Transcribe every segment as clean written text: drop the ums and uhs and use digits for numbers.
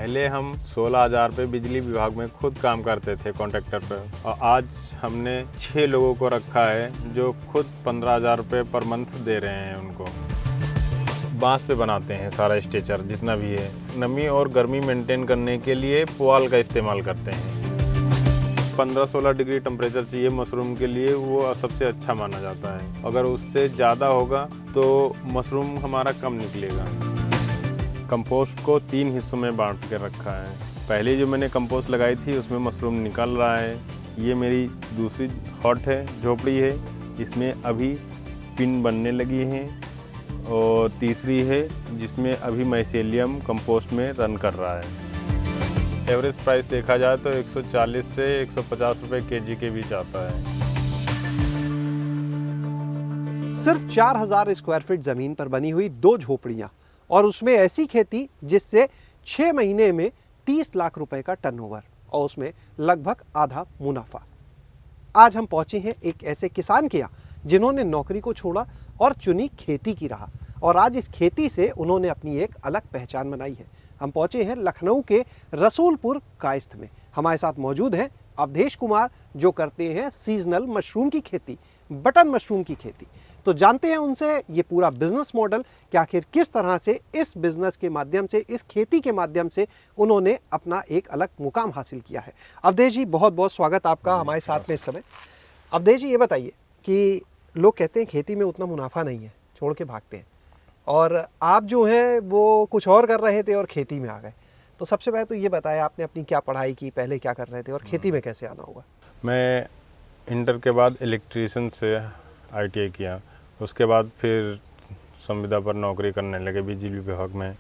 पहले हम 16,000 रुपये बिजली विभाग में खुद काम करते थे कॉन्ट्रैक्टर पर, और आज हमने 6 लोगों को रखा है जो खुद 15,000 रुपये पर मंथ दे रहे हैं उनको। बांस पे बनाते हैं सारा स्ट्रक्चर जितना भी है। नमी और गर्मी मेंटेन करने के लिए पुआल का इस्तेमाल करते हैं। 15-16 डिग्री टेम्परेचर चाहिए मशरूम के लिए, वो सबसे अच्छा माना जाता है। अगर उससे ज़्यादा होगा तो मशरूम हमारा कम निकलेगा। कंपोस्ट को 3 हिस्सों में बांट के रखा है। पहले जो मैंने कंपोस्ट लगाई थी उसमें मशरूम निकल रहा है। ये मेरी दूसरी हॉट है, झोपड़ी है, इसमें अभी पिन बनने लगी हैं। और तीसरी है जिसमें अभी माइसेलियम कंपोस्ट में रन कर रहा है। एवरेज प्राइस देखा जाए तो 140 से 150 रुपये केजी के बीच आता है। सिर्फ 4,000 स्क्वायर फीट जमीन पर बनी हुई 2 झोपड़ियां, और उसमें ऐसी खेती जिससे 6 महीने में 30 लाख रुपए का टर्नओवर और उसमें लगभग आधा मुनाफा। आज हम पहुंचे हैं एक ऐसे किसान के यहाँ जिन्होंने नौकरी को छोड़ा और चुनी खेती की राह, और आज इस खेती से उन्होंने अपनी एक अलग पहचान बनाई है। हम पहुंचे हैं लखनऊ के रसूलपुर कायस्थ में। हमारे साथ मौजूद हैं अवधेश कुमार, जो करते हैं सीजनल मशरूम की खेती, बटन मशरूम की खेती। तो जानते हैं उनसे ये पूरा बिजनेस मॉडल कि आखिर किस तरह से इस बिजनेस के माध्यम से, इस खेती के माध्यम से उन्होंने अपना एक अलग मुकाम हासिल किया है। अवधेश जी, बहुत बहुत स्वागत आपका हमारे साथ में इस समय। अवधेश जी, ये बताइए कि लोग कहते हैं खेती में उतना मुनाफा नहीं है, छोड़ के भागते हैं, और आप जो हैं वो कुछ और कर रहे थे और खेती में आ गए। तो सबसे पहले तो ये बताया, आपने अपनी क्या पढ़ाई की, पहले क्या कर रहे थे और खेती में कैसे आना होगा? मैं इंटर के बाद इलेक्ट्रीशियन से ITI किया। उसके बाद फिर संविदा पर नौकरी करने लगे बिजली विभाग में,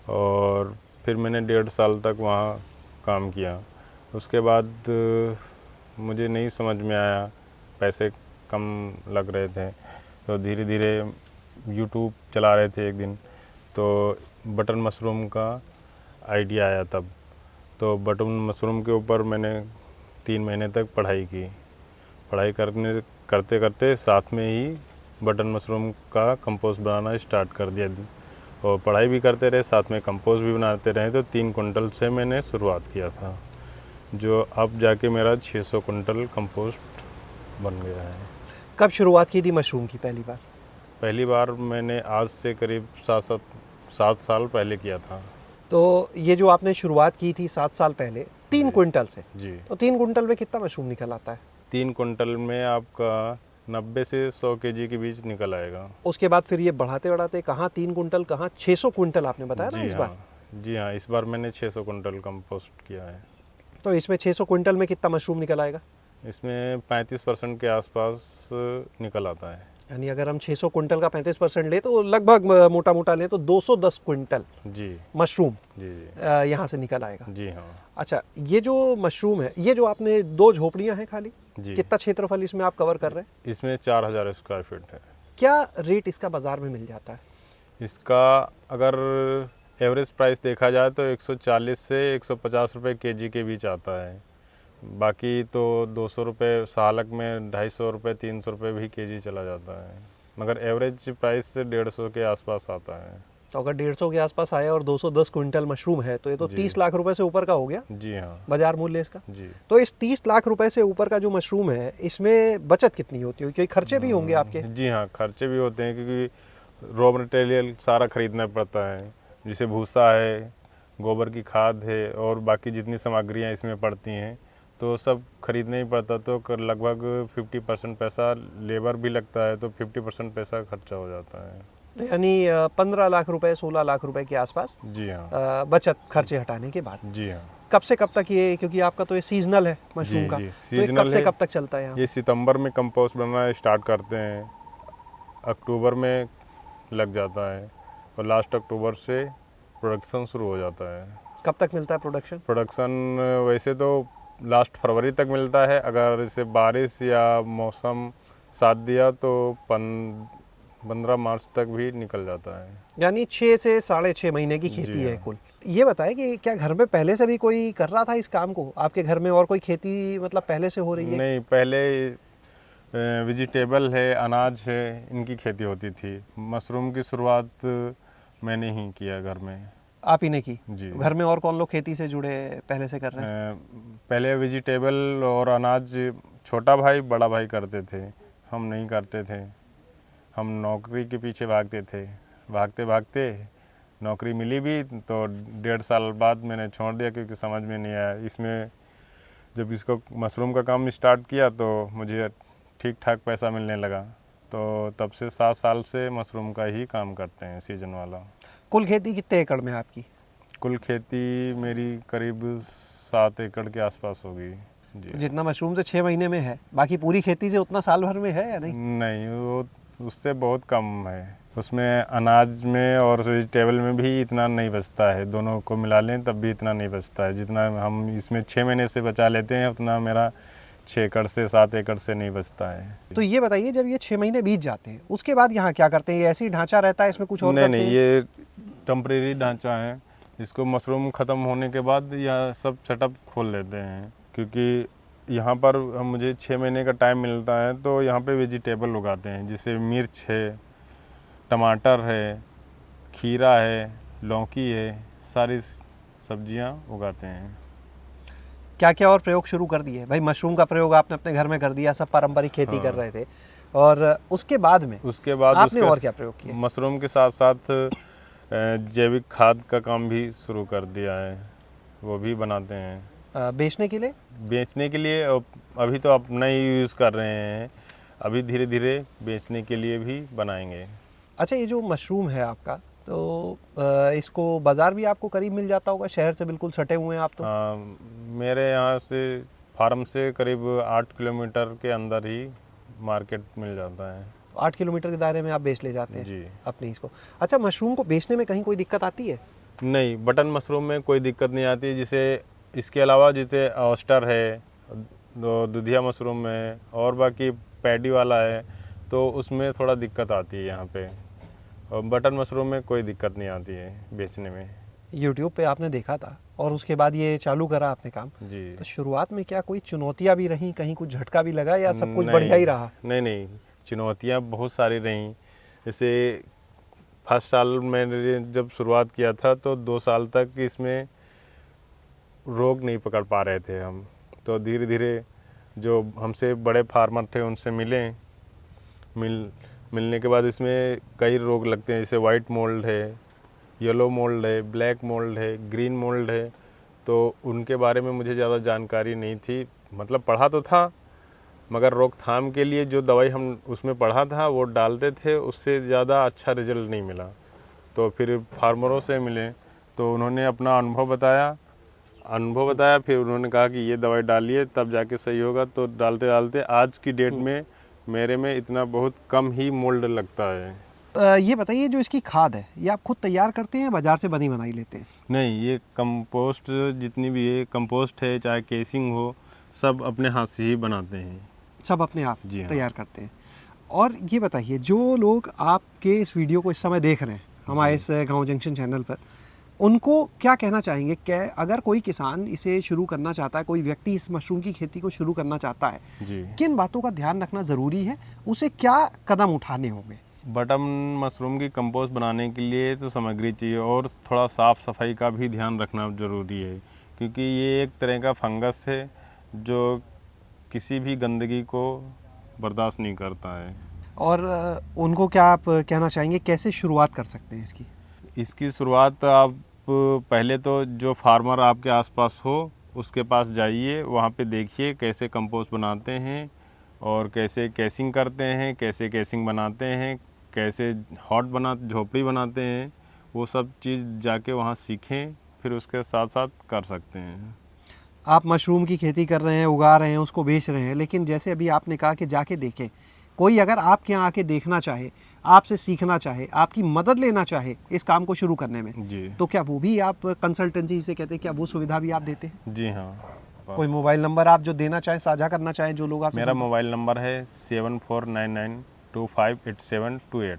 और फिर मैंने 1.5 साल तक वहाँ काम किया। उसके बाद मुझे नहीं समझ में आया, पैसे कम लग रहे थे, तो धीरे धीरे YouTube चला रहे थे। एक दिन तो बटन मशरूम का आइडिया आया तब। तो बटन मशरूम के ऊपर मैंने 3 महीने तक पढ़ाई की। पढ़ाई करते करते साथ में ही बटन मशरूम का कंपोस्ट बनाना स्टार्ट कर दिया, और पढ़ाई भी करते रहे, साथ में कंपोस्ट भी बनाते रहे। तो 3 कुंटल से मैंने शुरुआत किया था, जो अब जाके मेरा 600 कुंटल कंपोस्ट बन गया है। कब शुरुआत की थी मशरूम की पहली बार? पहली बार मैंने आज से करीब 7 साल पहले किया था। तो ये जो आपने शुरुआत की थी 7 साल पहले 3 क्विंटल से, जी। तो 3 क्विंटल में कितना मशरूम निकल आता है? 3 कुंटल में आपका 90 से 100 केजी के बीच निकल आएगा। उसके बाद फिर ये बढ़ाते बढ़ाते कहाँ 3 क्विंटल, कहाँ 600 क्विंटल आपने बताया ना इस बार? जी हाँ, इस बार मैंने 600 कुंटल कंपोस्ट किया है। तो इसमें 600 क्विंटल में कितना मशरूम निकल आएगा? इसमें 35% के आसपास निकल आता है। यानी अगर हम 600 क्विंटल का 35% ले तो लगभग मोटा मोटा ले तो 210 क्विंटल जी मशरूम जी यहाँ से निकल आएगा। जी हाँ। अच्छा, ये जो मशरूम है, ये जो आपने 2 झोपड़ियाँ हैं खाली, जी। कितना क्षेत्रफल इसमें आप कवर कर रहे हैं? इसमें 4,000 स्क्वायर फीट है। क्या रेट इसका बाजार में मिल जाता है? इसका अगर एवरेज प्राइस देखा जाए तो 140 से 150 रुपये केजी के बीच आता है। बाकी तो 200 रुपये, सालक में 250 रुपये, 300 रुपये भी केजी चला जाता है, मगर एवरेज प्राइस से 150 के आसपास आता है। तो अगर 150 के आसपास आया और 210 क्विंटल मशरूम है तो ये तो 30 लाख रुपए से ऊपर का हो गया। जी हाँ, बाजार मूल्य इसका। जी। तो इस 30 लाख रुपए से ऊपर का जो मशरूम है, इसमें बचत कितनी होती है? क्योंकि खर्चे भी होंगे आपके। जी हाँ, खर्चे भी होते हैं, क्योंकि रॉ मटेरियल सारा खरीदना पड़ता है, जैसे भूसा है, गोबर की खाद है, और बाकी जितनी सामग्रियाँ इसमें पड़ती हैं तो सब खरीदना ही पड़ता। तो लगभग 50% पैसा लेबर भी लगता है, तो 50% पैसा खर्चा हो जाता है। यानी 15 लाख रुपए, 16 लाख रुपए के आसपास। जी हाँ। बचत खर्चे हटाने के बाद। जी हाँ। कब से कब तक ये, क्योंकि आपका तो ये सीजनल है मशरूम का, तो ये कब से कब तक चलता है यहाँ? ये सितंबर में कंपोस्ट बनना स्टार्ट करते हैं, अक्टूबर में लग जाता है, और लास्ट अक्टूबर से प्रोडक्शन शुरू हो जाता है। कब तक मिलता है प्रोडक्शन? प्रोडक्शन वैसे तो लास्ट फरवरी तक मिलता है। अगर इसे बारिश या मौसम साथ दिया तो 15 मार्च तक भी निकल जाता है। यानी 6 से 6.5 महीने की खेती है कुल। ये बताएं कि क्या घर में पहले से भी कोई कर रहा था इस काम को? आपके घर में और कोई खेती मतलब पहले से हो रही है? नहीं, पहले वेजिटेबल है, अनाज है, इनकी खेती होती थी। मशरूम की शुरुआत मैंने ही किया घर में। आप ही ने की? जी। घर में और कौन लोग खेती से जुड़े पहले से कर रहे हैं? पहले वेजिटेबल और अनाज छोटा भाई बड़ा भाई करते थे, हम नहीं करते थे। हम नौकरी के पीछे भागते थे, भागते भागते नौकरी मिली भी तो 1.5 साल बाद मैंने छोड़ दिया क्योंकि समझ में नहीं आया। इसमें जब इसको मशरूम का काम स्टार्ट किया तो मुझे ठीक ठाक पैसा मिलने लगा, तो तब से 7 साल से मशरूम का ही काम करते हैं, सीजन वाला। कुल खेती कितने एकड़ में है आपकी? कुल खेती मेरी करीब 7 एकड़ के आसपास होगी जी। जितना मशरूम से 6 महीने में है, बाकी पूरी खेती से उतना साल भर में है या नहीं? नहीं, वो उससे बहुत कम है। उसमें अनाज में और वेजिटेबल में भी इतना नहीं बचता है, दोनों को मिला लें तब भी इतना नहीं बचता है जितना हम इसमें 6 महीने से बचा लेते हैं, उतना मेरा 6 एकड़ से 7 एकड़ से नहीं बचता है। तो ये बताइए, जब ये 6 महीने बीत जाते हैं उसके बाद यहाँ क्या करते हैं? ये ऐसे ही ढांचा रहता है, इसमें कुछ और करते नहीं, हैं? ये टेम्परेरी ढांचा है। इसको मशरूम ख़त्म होने के बाद यह सब सेटअप खोल लेते हैं, क्योंकि यहाँ पर मुझे 6 महीने का टाइम मिलता है तो यहाँ पे वेजिटेबल उगाते हैं, जैसे मिर्च है, टमाटर है, खीरा है, लौकी है, सारी सब्जियाँ उगाते हैं। क्या क्या और प्रयोग शुरू कर दिए? भाई मशरूम का प्रयोग आपने अपने घर में कर दिया, सब पारंपरिक खेती हाँ। कर रहे थे, और उसके बाद में आपने और क्या प्रयोग किया? मशरूम के साथ साथ जैविक खाद का काम भी शुरू कर दिया है, वो भी बनाते हैं। बेचने के लिए? बेचने के लिए अभी तो अपना ही यूज़ कर रहे हैं, अभी धीरे धीरे बेचने के लिए भी बनाएंगे। अच्छा, ये जो मशरूम है आपका, तो इसको बाज़ार भी आपको करीब मिल जाता होगा, शहर से बिल्कुल सटे हुए हैं आप तो? मेरे यहाँ से फार्म से करीब 8 किलोमीटर के अंदर ही मार्केट मिल जाता है। 8 किलोमीटर के दायरे में आप बेच ले जाते हैं जी। अपने इसको। अच्छा, मशरूम को बेचने में कहीं कोई दिक्कत आती है? नहीं, बटन मशरूम में कोई दिक्कत नहीं आती। जिसे इसके अलावा जैसे ऑयस्टर है, दुधिया मशरूम है और बाकी पैडी वाला है, तो उसमें थोड़ा दिक्कत आती है यहाँ पे। और बटन मशरूम में कोई दिक्कत नहीं आती है बेचने में। यूट्यूब पे आपने देखा था और उसके बाद ये चालू करा आपने काम, जी। तो शुरुआत में क्या कोई चुनौतियाँ भी रहीं, कहीं कुछ झटका भी लगा, या सब कुछ नहीं, बढ़िया ही रहा? नहीं, चुनौतियाँ बहुत सारी रहीं। जैसे फर्स्ट साल मैंने जब शुरुआत किया था तो 2 साल तक इसमें रोग नहीं पकड़ पा रहे थे हम, तो धीरे धीरे जो हमसे बड़े फार्मर थे उनसे मिलने के बाद इसमें कई रोग लगते हैं, जैसे वाइट मोल्ड है, येलो मोल्ड है, ब्लैक मोल्ड है, ग्रीन मोल्ड है। तो उनके बारे में मुझे ज़्यादा जानकारी नहीं थी, मतलब पढ़ा तो था, मगर रोकथाम के लिए जो दवाई हम उसमें पढ़ा था वो डालते थे, उससे ज़्यादा अच्छा रिजल्ट नहीं मिला। तो फिर फार्मरों से मिले तो उन्होंने अपना अनुभव बताया, फिर उन्होंने कहा कि ये दवाई डालिए तब जाके सही होगा। तो डालते डालते आज की डेट में मेरे में इतना बहुत कम ही मोल्ड लगता है। ये बताइए, जो इसकी खाद है ये आप खुद तैयार करते हैं, बाजार से बनी बनाई लेते हैं? नहीं, ये कंपोस्ट जितनी भी है, कंपोस्ट है चाहे केसिंग हो, सब अपने हाथ से ही बनाते हैं। सब अपने आप जी हाँ। तैयार करते हैं। और ये बताइए, जो लोग आपके इस वीडियो को इस समय देख रहे हैं हमारे इस गांव जंक्शन चैनल पर, उनको क्या कहना चाहेंगे? क्या अगर कोई किसान इसे शुरू करना चाहता है, कोई व्यक्ति इस मशरूम की खेती को शुरू करना चाहता है, जी। किन बातों का ध्यान रखना ज़रूरी है? उसे क्या कदम उठाने होंगे? बटन मशरूम की कंपोस्ट बनाने के लिए तो सामग्री चाहिए और थोड़ा साफ़ सफाई का भी ध्यान रखना ज़रूरी है, क्योंकि ये एक तरह का फंगस है जो किसी भी गंदगी को बर्दाश्त नहीं करता है। और उनको क्या आप कहना चाहेंगे, कैसे शुरुआत कर सकते हैं इसकी? इसकी शुरुआत आप पहले तो जो फार्मर आपके आसपास हो उसके पास जाइए, वहाँ पे देखिए कैसे कंपोस्ट बनाते हैं और कैसे कैसिंग करते हैं, कैसे कैसिंग बनाते हैं, कैसे झोपड़ी बनाते हैं, वो सब चीज़ जाके वहाँ सीखें, फिर उसके साथ साथ कर सकते हैं। आप मशरूम की खेती कर रहे हैं, उगा रहे हैं, उसको बेच रहे हैं, लेकिन जैसे अभी आपने कहा कि जाके देखें, कोई अगर आपके यहाँ आके देखना चाहे, आपसे सीखना चाहे, आपकी मदद लेना चाहे इस काम को शुरू करने में, जी। तो क्या वो भी आप कंसल्टेंसी से कहते हैं, क्या वो सुविधा भी आप देते हैं? जी हाँ। कोई मोबाइल नंबर आप जो देना चाहें, साझा करना चाहें, जो लोग आप? मेरा मोबाइल नंबर है 7499258728।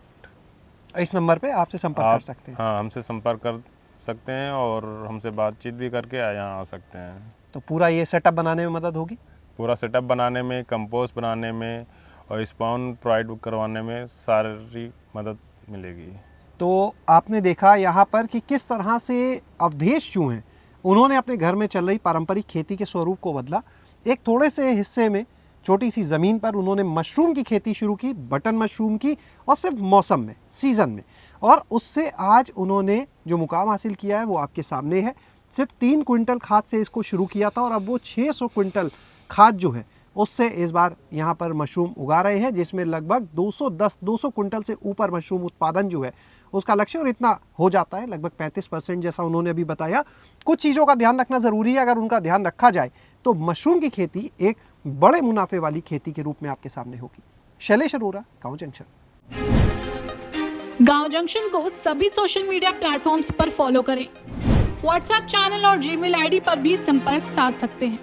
इस नंबर पे आपसे संपर्क कर सकते हैं? हाँ, हमसे संपर्क कर सकते हैं और हमसे बातचीत भी करके यहाँ आ सकते हैं। तो पूरा ये सेटअप बनाने में मदद होगी? पूरा सेटअप बनाने में, कंपोस्ट बनाने में और स्पॉन प्रोवाइड करवाने में सारी मदद मिलेगी। तो आपने देखा यहाँ पर कि किस तरह से अवधेश जो हैं उन्होंने अपने घर में चल रही पारंपरिक खेती के स्वरूप को बदला। एक थोड़े से हिस्से में, छोटी सी ज़मीन पर उन्होंने मशरूम की खेती शुरू की, बटन मशरूम की, और सिर्फ मौसम में, सीज़न में। और उससे आज उन्होंने जो मुकाम हासिल किया है वो आपके सामने है। सिर्फ 3 क्विंटल खाद से इसको शुरू किया था और अब वो 600 क्विंटल खाद जो है उससे इस बार यहाँ पर मशरूम उगा रहे हैं, जिसमें लगभग 200 क्विंटल से ऊपर मशरूम उत्पादन जो है उसका लक्ष्य, और इतना हो जाता है लगभग 35% जैसा उन्होंने अभी बताया। कुछ चीज़ों का ध्यान रखना ज़रूरी है, अगर उनका ध्यान रखा जाए तो मशरूम की खेती एक बड़े मुनाफे वाली खेती के रूप में आपके सामने होगी। शैलेश अरोरा, गाँव जंक्शन। गाँव जंक्शन को सभी सोशल मीडिया प्लेटफॉर्म्स पर फॉलो करें। व्हाट्सएप चैनल और जीमेल आईडी पर भी संपर्क साध सकते हैं।